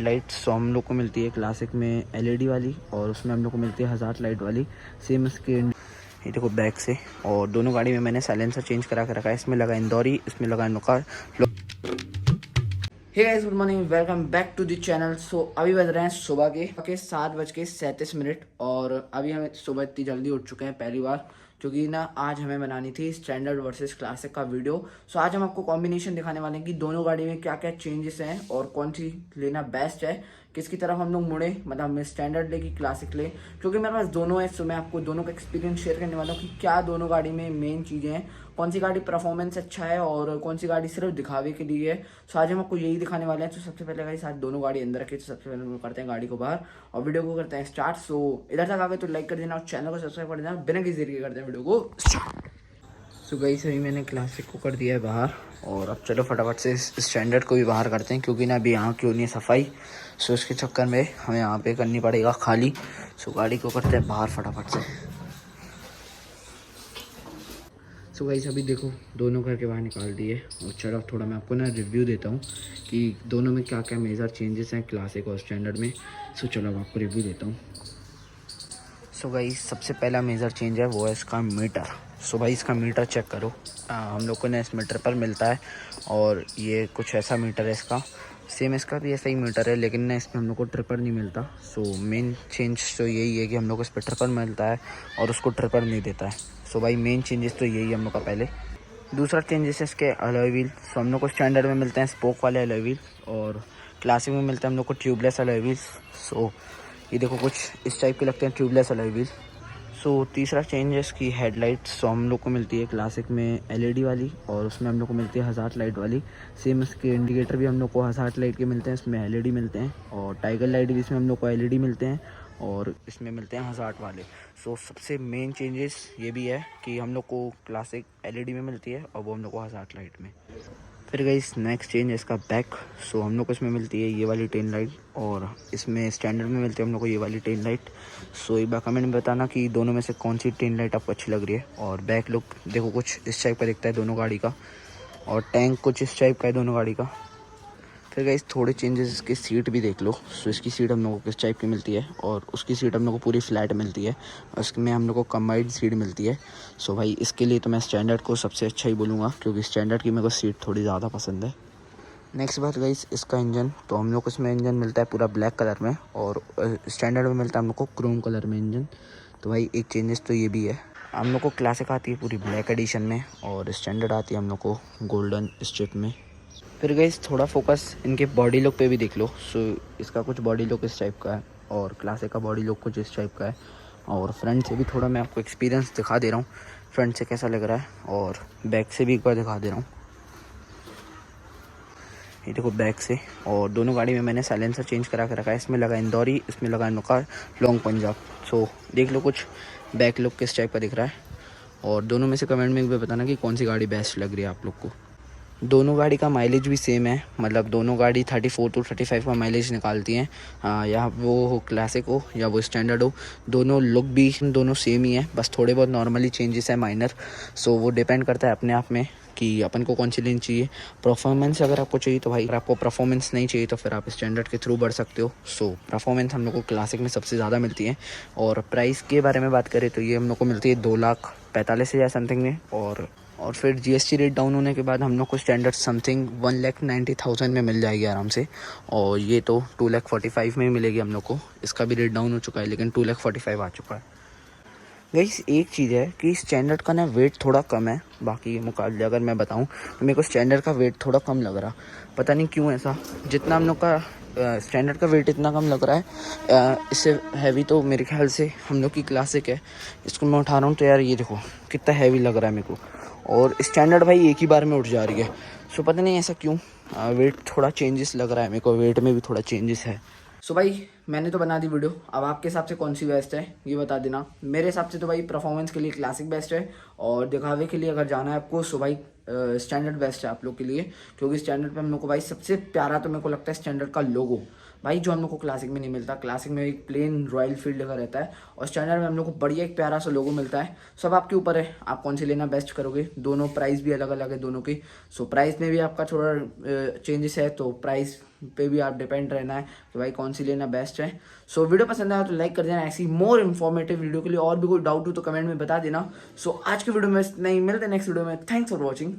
Lights तो हम लोग को मिलती है क्लासिक में एलईडी वाली, और उसमें हम लोग को मिलती है 1000 लाइट वाली सेम इसके। ये देखो बैक से, और दोनों गाड़ी में मैंने साइलेंसर चेंज करा के रखा है। इसमें लगा इंदौरी, इसमें लगा नुकार। Hey guys, good morning, welcome back to the channel. So अभी बज रहे हैं सुबह के 7:37, और अभी हम सुबह इतनी जल्दी उठ चुके हैं पहली बार, क्योंकि ना आज हमें बनानी थी स्टैंडर्ड वर्सेस क्लासिक का वीडियो। सो आज हम आपको कॉम्बिनेशन दिखाने वाले हैं कि दोनों गाड़ी में क्या क्या चेंजेस हैं और कौन सी लेना बेस्ट है, किसकी तरफ हम लोग मुड़े, मतलब हमें स्टैंडर्ड ले कि क्लासिक ले, क्योंकि मेरे पास दोनों है। सो मैं आपको दोनों का एक्सपीरियंस शेयर करने वाला हूँ कि क्या दोनों गाड़ी में मेन चीज़ें हैं, कौन सी गाड़ी परफॉर्मेंस अच्छा है और कौन सी गाड़ी सिर्फ दिखावे के लिए है। सो आज हम आपको यही दिखाने वाले हैं। तो सबसे पहले गाइस आज दोनों गाड़ी अंदर रखी, तो सबसे पहले हम करते हैं गाड़ी को बाहर और वीडियो को करते हैं स्टार्ट। सो इधर तक आ गए तो लाइक कर देना और चैनल को सब्सक्राइब कर देना। बिना किसी देरी के करते हैं वीडियो को स्टार्ट। सो गाइस अभी मैंने क्लासिक को कर दिया है बाहर, और अब चलो फटाफट से स्टैंडर्ड को भी बाहर करते हैं, क्योंकि ना अभी यहाँ क्यों नहीं है सफाई। सो इसके चक्कर में हमें यहाँ पे करनी पड़ेगा खाली। सो गाड़ी को करते हैं बाहर फटाफट से। सो गाइस अभी देखो दोनों घर के बाहर निकाल दिए, और चलो थोड़ा मैं आपको ना रिव्यू देता हूँ कि दोनों में क्या क्या मेजर चेंजेस हैं क्लासिक और स्टैंडर्ड में। सो चलो मैं आपको रिव्यू देता हूँ। सो गाइस सबसे पहला मेजर चेंज है वो है इसका मीटर। सो भाई इसका मीटर चेक करो, हम लोग को ना इस मीटर पर मिलता है, और ये कुछ ऐसा मीटर है इसका। सेम इसका भी ऐसा ही मीटर है, लेकिन ना इसमें हम लोग को ट्रिपर नहीं मिलता। सो मेन चेंज तो यही है कि हम लोग को इस पर ट्रिपर मिलता है और उसको ट्रिपर नहीं देता है। सो भाई मेन चेंजेस तो यही है हम लोग का पहले। दूसरा चेंजेस है इसके अलॉय व्हील। सो हम लोग को स्टैंडर्ड में मिलते हैं स्पोक वाले अलॉय व्हील, और क्लासिक में मिलता है हम लोग को ट्यूबलेस अलॉय व्हील। सो ये देखो कुछ इस टाइप के लगते हैं ट्यूबलेस अलॉय व्हील। सो तीसरा चेंज है इसकी हेडलाइट्स। सो हम लोग को मिलती है क्लासिक में एलईडी वाली, और उसमें हम लोग को मिलती है 1000 लाइट वाली। सेम इसके इंडिकेटर भी हम लोग को 1000 लाइट के मिलते हैं, इसमें एलईडी मिलते हैं, और टाइगर लाइट भी इसमें हम लोग को एलईडी मिलते हैं, और इसमें मिलते हैं 1000 वाले। सो सबसे मेन चेंजेस ये भी है कि हम लोग को क्लासिक एलईडी में मिलती है और वो हम लोग को 1000 लाइट में। फिर गई नेक्स्ट चेंज है इसका बैक। सो हम लोग को इसमें मिलती है ये वाली टेल लाइट, और इसमें स्टैंडर्ड में मिलती है हम लोग को ये वाली टेल लाइट। सो एक बार कमेंट में बताना कि दोनों में से कौन सी टेल लाइट आपको अच्छी लग रही है। और बैक लुक देखो कुछ इस टाइप का दिखता है दोनों गाड़ी का, और टैंक कुछ इस टाइप का है दोनों गाड़ी का। फिर गाइस थोड़े चेंजेस इसकी सीट भी देख लो। सो इसकी सीट हम लोग को किस टाइप की मिलती है, और उसकी सीट हम लोग को पूरी फ्लैट मिलती है, और इसमें हम लोग को कंबाइंड सीट मिलती है। सो भाई इसके लिए तो मैं स्टैंडर्ड को सबसे अच्छा ही बोलूँगा, क्योंकि स्टैंडर्ड की मेरे को सीट थोड़ी ज़्यादा पसंद है। नेक्स्ट बात गाइस इसका इंजन। तो हम लोग को इसमें इंजन मिलता है पूरा ब्लैक कलर में, और स्टैंडर्ड में मिलता है हम लोग को क्रोम कलर में इंजन। तो भाई एक चेंजेस तो ये भी है। हम लोग को क्लासिक आती है पूरी ब्लैक एडिशन में, और स्टैंडर्ड आती है हम लोग को गोल्डन स्ट्रिप में। फिर गाइस थोड़ा फोकस इनके बॉडी लुक पे भी देख लो। सो इसका कुछ बॉडी लुक इस टाइप का है, और क्लासिक का बॉडी लुक कुछ इस टाइप का है। और फ्रंट से भी थोड़ा मैं आपको एक्सपीरियंस दिखा दे रहा हूँ, फ्रंट से कैसा लग रहा है, और बैक से भी एक बार दिखा दे रहा हूँ। ये देखो बैक से, और दोनों गाड़ी में मैंने साइलेंसर चेंज करा के रखा है। इसमें लगा इंदौरी, इसमें लगा नुकार लॉन्ग पंजाब। सो देख लो कुछ बैक लुक किस टाइप का दिख रहा है, और दोनों में से कमेंट में एक बार बताना कि कौन सी गाड़ी बेस्ट लग रही है आप लोग को। दोनों गाड़ी का माइलेज भी सेम है, मतलब दोनों गाड़ी 34 to 35 का माइलेज निकालती हैं। या वो हो क्लासिक हो या वो स्टैंडर्ड हो, दोनों लुक भी दोनों सेम ही है, बस थोड़े बहुत नॉर्मली चेंजेस है माइनर। सो वो डिपेंड करता है अपने आप में कि अपन को कौन सी लेनी चाहिए। परफॉर्मेंस अगर आपको चाहिए तो भाई, अगर आपको परफॉर्मेंस नहीं चाहिए तो फिर आप स्टैंडर्ड के थ्रू बढ़ सकते हो। सो परफॉर्मेंस हम लोग को क्लासिक में सबसे ज़्यादा मिलती है। और प्राइस के बारे में बात करें तो ये हम लोग को मिलती है 2,45,000 समथिंग में, और फिर जीएसटी रेट डाउन होने के बाद हम लोग को स्टैंडर्ड समथिंग 1,90,000 में मिल जाएगी आराम से। और ये तो 2,45,000 में मिलेगी हम लोग को। इसका भी रेट डाउन हो चुका है, लेकिन 2,45,000 आ चुका है। गाइस एक चीज़ है कि स्टैंडर्ड का ना वेट थोड़ा कम है, बाकी मुकाबले अगर मैं बताऊं तो मेरे को स्टैंडर्ड का वेट थोड़ा कम लग रहा। पता नहीं क्यों ऐसा, जितना हम लोग का स्टैंडर्ड का वेट इतना कम लग रहा है, इससे हैवी तो मेरे ख्याल से हम लोग की क्लासिक है। इसको मैं उठा रहा हूँ तो यार ये देखो कितना हैवी लग रहा है मेरे को, और स्टैंडर्ड भाई एक ही बार में उठ जा रही है। सो पता नहीं ऐसा क्यों, वेट थोड़ा चेंजेस लग रहा है मेरे को, वेट में भी थोड़ा चेंजेस है। सो भाई मैंने तो बना दी वीडियो, अब आपके हिसाब से कौन सी बेस्ट है ये बता देना। मेरे हिसाब से तो भाई परफॉर्मेंस के लिए क्लासिक बेस्ट है, और दिखावे के लिए अगर जाना है आपको सो भाई स्टैंडर्ड बेस्ट है आप लोग के लिए, क्योंकि स्टैंडर्ड पे हम लोग को भाई सबसे प्यारा तो मेरे को लगता है स्टैंडर्ड का लोगो। भाई जो हम लोग को क्लासिक में नहीं मिलता। क्लासिक में एक प्लेन रॉयल फील्ड का रहता है और स्टैंडर्ड में हम लोग को बढ़िया एक प्यारा सा लोगो मिलता है। सब आपके ऊपर है, आप कौन सी लेना बेस्ट करोगे। दोनों प्राइस भी अलग अलग है दोनों की। सो प्राइस में भी आपका थोड़ा चेंजेस है, तो प्राइस पे भी आप डिपेंड रहना है कि भाई कौन सी लेना बेस्ट है। सो वीडियो पसंद आया तो लाइक कर देना। ऐसी मोर इन्फॉर्मेटिव वीडियो के लिए और भी कोई डाउट हो तो कमेंट में बता देना। सो आज की वीडियो में इतना ही, मिलते हैं नेक्स्ट वीडियो में। Thanks for watching.